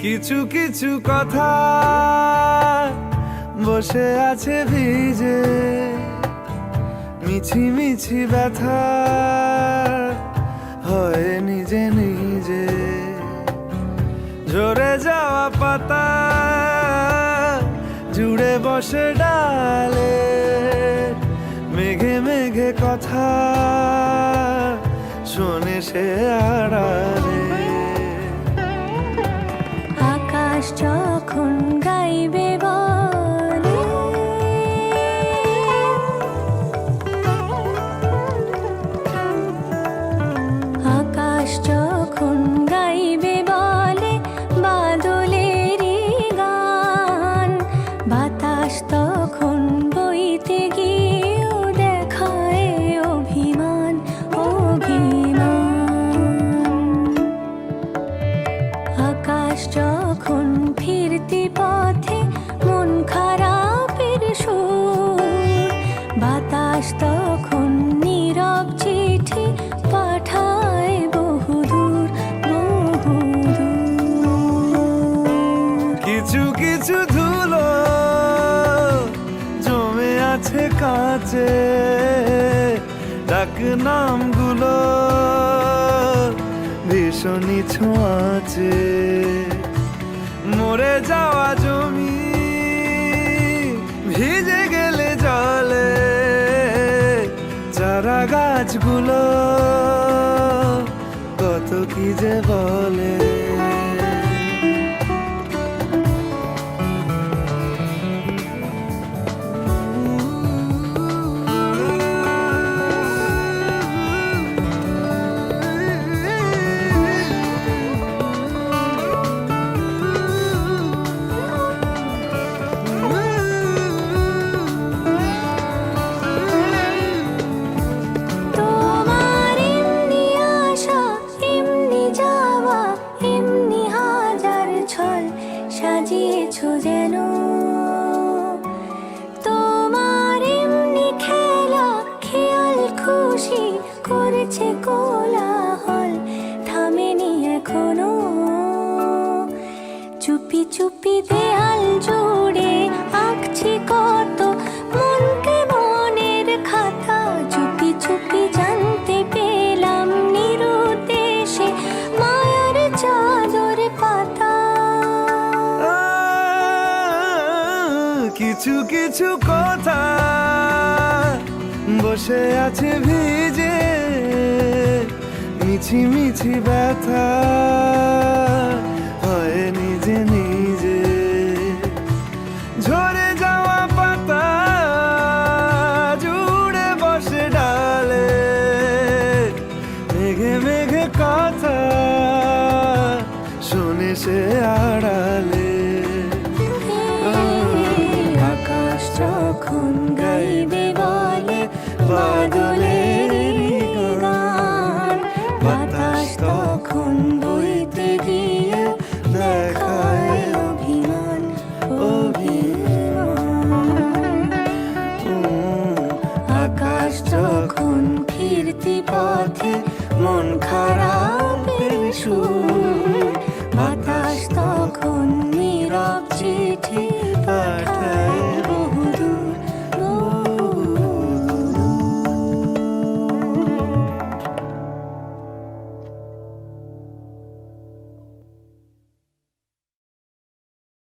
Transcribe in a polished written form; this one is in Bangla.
কিছু কিছু কথা বসে আছে ভিজে, মিছি মিছি ব্যথা হয় নিজে নিজে। ঝরে যাওয়া পাতা জুড়ে বসে ডালে, মেঘে মেঘে কথা শোনে সে আড়ালে। আকাশ যখন গাইবে বলে, আকাশ যখন গাইবে বলে বাদলেরই গান, বাতাস তখন বইতে গিয়েও দেখায় অভিমান অভিমান। আকাশ যখন ফিরতি পথে মন খারাপের সুর, বাতাস তখন নীরব চিঠি পাঠায় বহুদূর বহুদূর। কিছু কিছু ধুলো জমে আছে কাছে, ডাক নামগুলো ভীষণই ছোঁয়াচে। মরে যাওয়া জমি ভিজে গেলে জলে, চারা গাছগুলো কত কি যে বলে। তোমার এমনি আসা এমনি যাওয়া, এমনি হাজার ছল সাজিয়েছো যেন। তোমার এমনি খেলা খেয়াল খুশি করেছে কোলাহল, থামেনি এখনো। চুপি চুপি দেয়াল জুড়ে আঁকছি কত মনকে মনের খাতা, চুপি চুপি জানতে পেলাম নিরুদ্দেশে মায়ার চাদর পাতা। কিছু কিছু কথা বসে আছে ভিজে, মিছি মিছি ব্যথা হয় নিজে নিজে। ঝরে যাওয়া পাতা জুড়ে বসে ডালে, মেঘে মেঘে কথা শোনে সে আড়ালে। আকাশ যখন গাইবে বলে বাদলেরই গান, বাতাস তখন বইতে গিয়ে দেখায় অভিমান অভিমান। আকাশ যখন ফিরতি পথে মন খারাপের সুর,